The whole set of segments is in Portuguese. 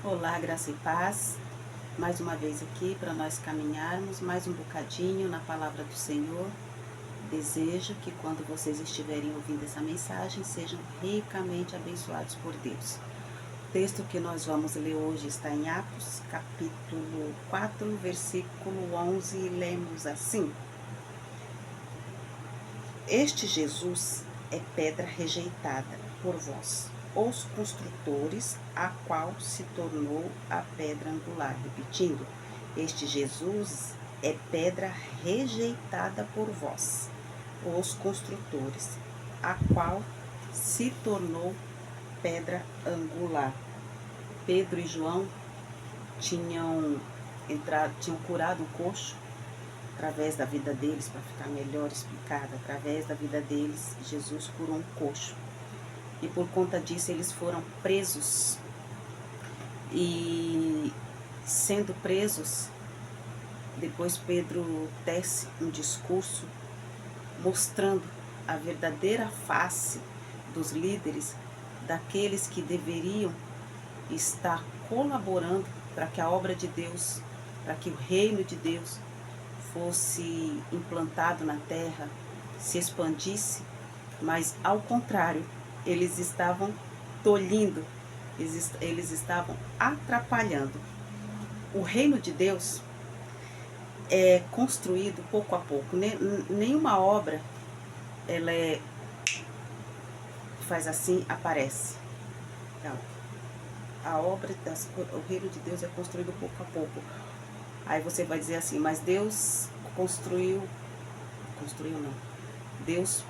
Olá, graça e paz. Mais uma vez aqui para nós caminharmos mais um bocadinho na palavra do Senhor. Desejo que quando vocês estiverem ouvindo essa mensagem, sejam ricamente abençoados por Deus. O texto que nós vamos ler hoje está em Atos, capítulo 4, versículo 11, e lemos assim: Este Jesus é pedra rejeitada por vós, os construtores, a qual se tornou a pedra angular. Repetindo, este Jesus é pedra rejeitada por vós, os construtores, a qual se tornou pedra angular. Pedro e João tinham curado o coxo através da vida deles, para ficar melhor explicado, através da vida deles, Jesus curou um coxo. E por conta disso eles foram presos. E sendo presos, depois Pedro tece um discurso mostrando a verdadeira face dos líderes, daqueles que deveriam estar colaborando para que a obra de Deus, para que o reino de Deus fosse implantado na terra, se expandisse, mas ao contrário, eles estavam tolhindo, eles estavam atrapalhando. O reino de Deus é construído pouco a pouco. Nenhuma obra ela faz assim, aparece. Não. O reino de Deus é construído pouco a pouco. Aí você vai dizer assim, mas Deus construiu não. Deus,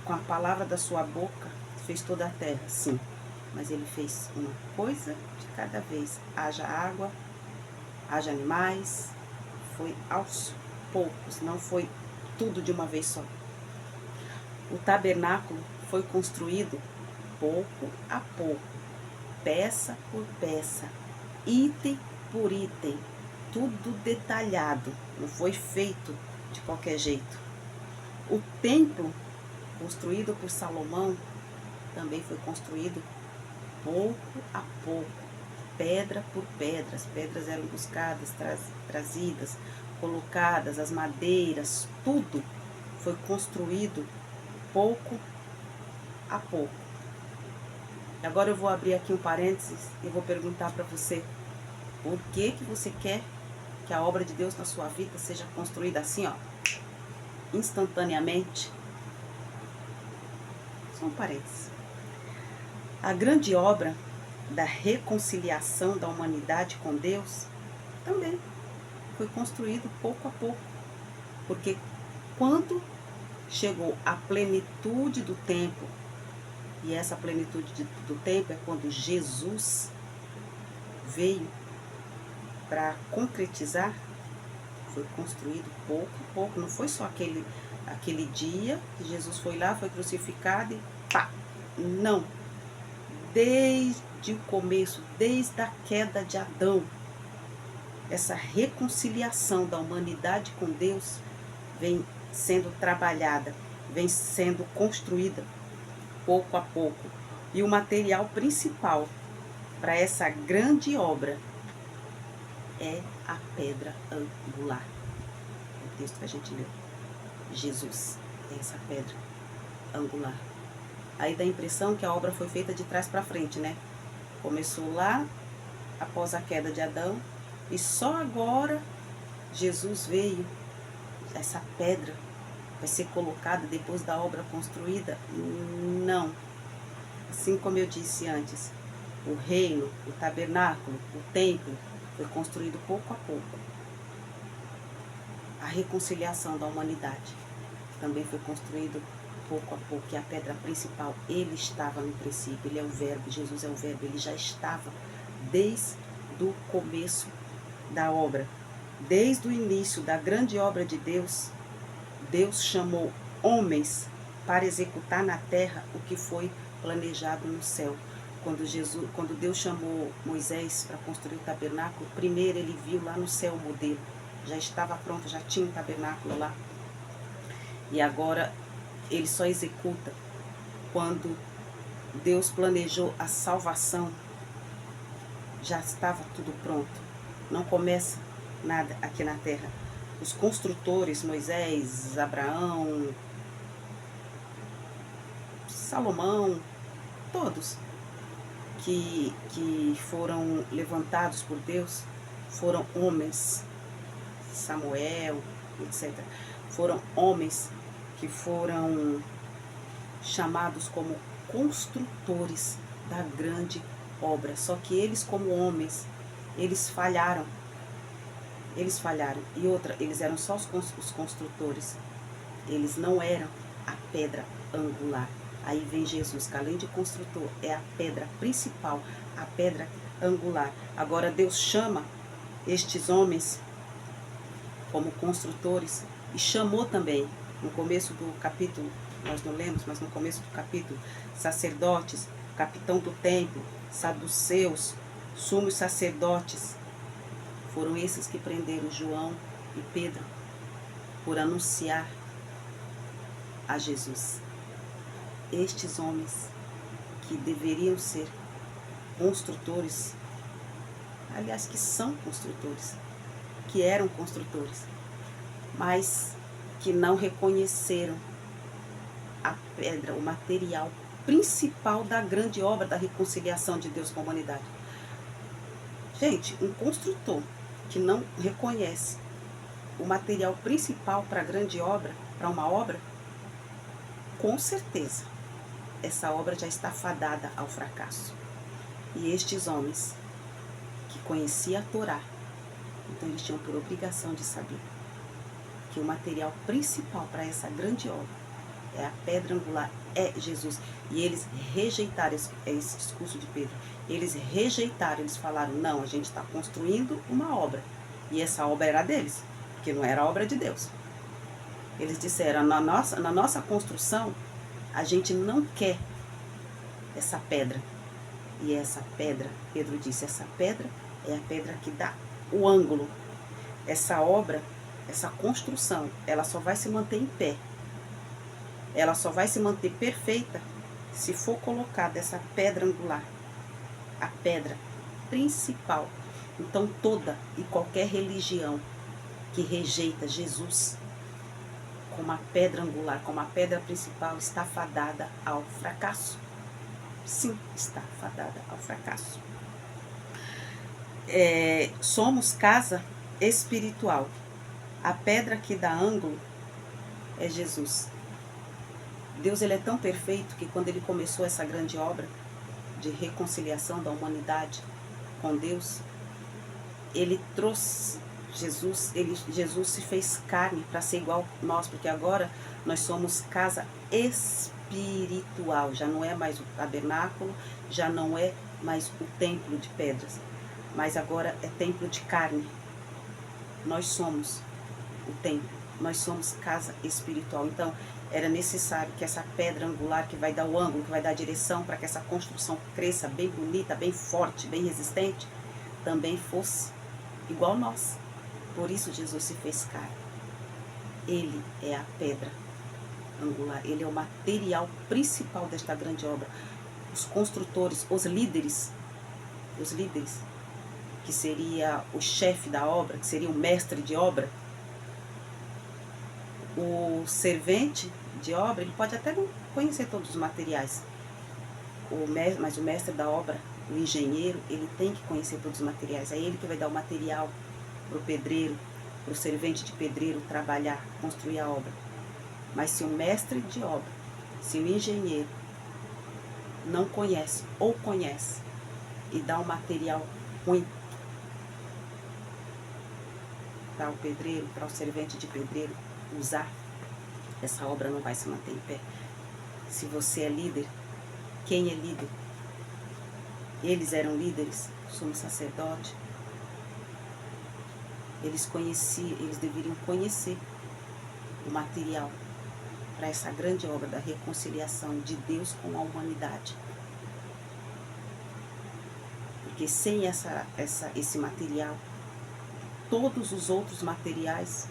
com a palavra da sua boca, fez toda a terra, sim. Mas ele fez uma coisa de cada vez. Haja água, haja animais. Foi aos poucos, não foi tudo de uma vez só. O tabernáculo foi construído pouco a pouco, peça por peça, item por item, tudo detalhado, não foi feito de qualquer jeito. O templo, construído por Salomão, também foi construído pouco a pouco, pedra por pedra. As pedras eram buscadas, trazidas, colocadas, as madeiras, tudo foi construído pouco a pouco. Agora eu vou abrir aqui um parênteses e vou perguntar para você: por que você quer que a obra de Deus na sua vida seja construída assim, ó, instantaneamente? Só um parênteses. A grande obra da reconciliação da humanidade com Deus também foi construído pouco a pouco, porque quando chegou a plenitude do tempo, e essa plenitude do tempo é quando Jesus veio para concretizar, foi construído pouco a pouco. Não foi só aquele dia que Jesus foi lá, foi crucificado e pá, não. Desde o começo, desde a queda de Adão, essa reconciliação da humanidade com Deus vem sendo trabalhada, vem sendo construída pouco a pouco. E o material principal para essa grande obra é a pedra angular. O texto que a gente leu. Jesus é essa pedra angular. Aí dá a impressão que a obra foi feita de trás para frente, né? Começou lá, após a queda de Adão, e só agora Jesus veio, essa pedra vai ser colocada depois da obra construída? Não. Assim como eu disse antes, o reino, o tabernáculo, o templo, foi construído pouco a pouco. A reconciliação da humanidade também foi construído pouco a pouco, que a pedra principal, ele estava no princípio, ele é o verbo, Jesus é o verbo, ele já estava desde o começo da obra, desde o início da grande obra de Deus. Deus chamou homens para executar na terra o que foi planejado no céu. Quando Deus chamou Moisés para construir o tabernáculo, primeiro ele viu lá no céu o modelo, já estava pronto, já tinha um tabernáculo lá. E agora ele só executa quando Deus planejou a salvação já estava tudo pronto. Não começa nada aqui na terra. Os construtores, Moisés, Abraão, Salomão, todos que foram levantados por Deus, foram homens, Samuel, etc. Foram homens que foram chamados como construtores da grande obra. Só que eles, como homens, eles falharam. Eles falharam. E outra, eles eram só os construtores. Eles não eram a pedra angular. Aí vem Jesus, que além de construtor, é a pedra principal, a pedra angular. Agora Deus chama estes homens como construtores e chamou também, no começo do capítulo, nós não lemos, mas no começo do capítulo, sacerdotes, capitão do templo, saduceus, sumos sacerdotes. Foram esses que prenderam João e Pedro por anunciar a Jesus. Estes homens que deveriam ser construtores, aliás, que são construtores, que eram construtores, mas que não reconheceram a pedra, o material principal da grande obra da reconciliação de Deus com a humanidade. Gente, um construtor que não reconhece o material principal para a grande obra, para uma obra, com certeza, essa obra já está fadada ao fracasso. E estes homens que conheciam a Torá, então eles tinham por obrigação de saber que o material principal para essa grande obra é a pedra angular, é Jesus. E eles rejeitaram esse discurso de Pedro. Eles rejeitaram, eles falaram, não, a gente está construindo uma obra. E essa obra era deles, porque não era obra de Deus. Eles disseram, na nossa construção, a gente não quer essa pedra. E essa pedra, Pedro disse, essa pedra é a pedra que dá o ângulo. Essa obra, essa construção, ela só vai se manter em pé. Ela só vai se manter perfeita se for colocada essa pedra angular, a pedra principal. Então toda e qualquer religião que rejeita Jesus como a pedra angular, como a pedra principal, está fadada ao fracasso. Sim, está fadada ao fracasso. Somos casa espiritual. A pedra que dá ângulo é Jesus. Deus, ele é tão perfeito que quando ele começou essa grande obra de reconciliação da humanidade com Deus, ele trouxe Jesus se fez carne para ser igual a nós, porque agora nós somos casa espiritual, já não é mais o tabernáculo, já não é mais o templo de pedras, mas agora é templo de carne. Nós somos o templo, nós somos casa espiritual. Então, era necessário que essa pedra angular que vai dar o ângulo, que vai dar a direção para que essa construção cresça bem bonita, bem forte, bem resistente, também fosse igual a nós. Por isso Jesus se fez carne. Ele é a pedra angular, ele é o material principal desta grande obra. Os construtores, os líderes, que seria o chefe da obra, que seria o mestre de obra, o servente de obra, ele pode até não conhecer todos os materiais, mas o mestre da obra, o engenheiro, ele tem que conhecer todos os materiais. É ele que vai dar o material para o pedreiro, para o servente de pedreiro trabalhar, construir a obra. Mas se o mestre de obra, se o engenheiro não conhece ou conhece e dá um material ruim para o pedreiro, para o servente de pedreiro usar, essa obra não vai se manter em pé. Se você é líder, quem é líder? Eles eram líderes, somos sacerdote. Eles deveriam conhecer o material para essa grande obra da reconciliação de Deus com a humanidade. Porque sem esse material, todos os outros materiais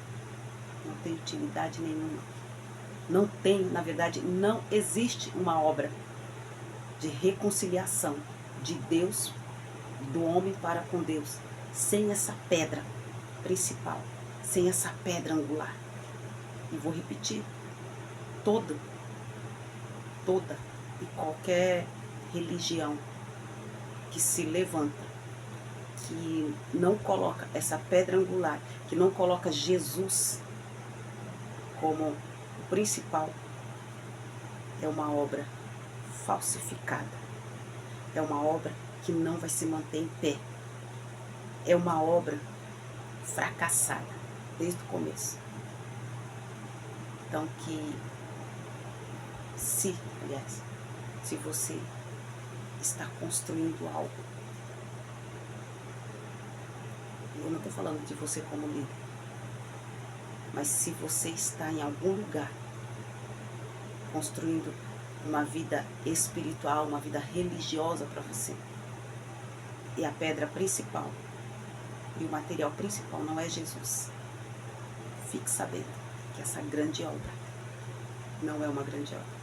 não têm utilidade nenhuma. Não tem, na verdade, não existe uma obra de reconciliação de Deus do homem para com Deus, sem essa pedra principal, sem essa pedra angular. E vou repetir, toda e qualquer religião que se levanta, que não coloca essa pedra angular, que não coloca Jesus como o principal, é uma obra falsificada. É uma obra que não vai se manter em pé. É uma obra fracassada desde o começo. Então se você está construindo algo, eu não estou falando de você como líder, mas se você está em algum lugar construindo uma vida espiritual, uma vida religiosa para você, e a pedra principal e o material principal não é Jesus, fique sabendo que essa grande obra não é uma grande obra,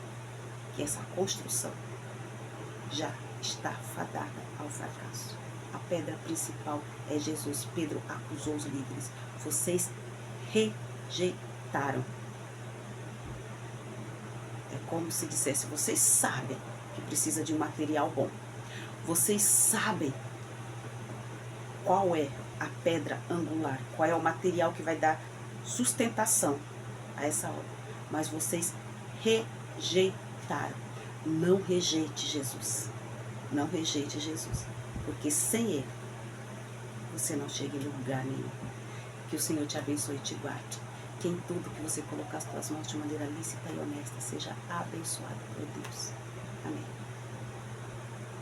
que essa construção já está fadada ao fracasso. A pedra principal é Jesus. Pedro acusou os líderes. Vocês rejeitaram. É como se dissesse, vocês sabem que precisa de um material bom. Vocês sabem qual é a pedra angular, qual é o material que vai dar sustentação a essa obra. Mas vocês rejeitaram. Não rejeite Jesus. Não rejeite Jesus. Porque sem Ele, você não chega em lugar nenhum. Que o Senhor te abençoe e te guarde. Que em tudo que você colocar as suas mãos de maneira lícita e honesta seja abençoado por Deus. Amém.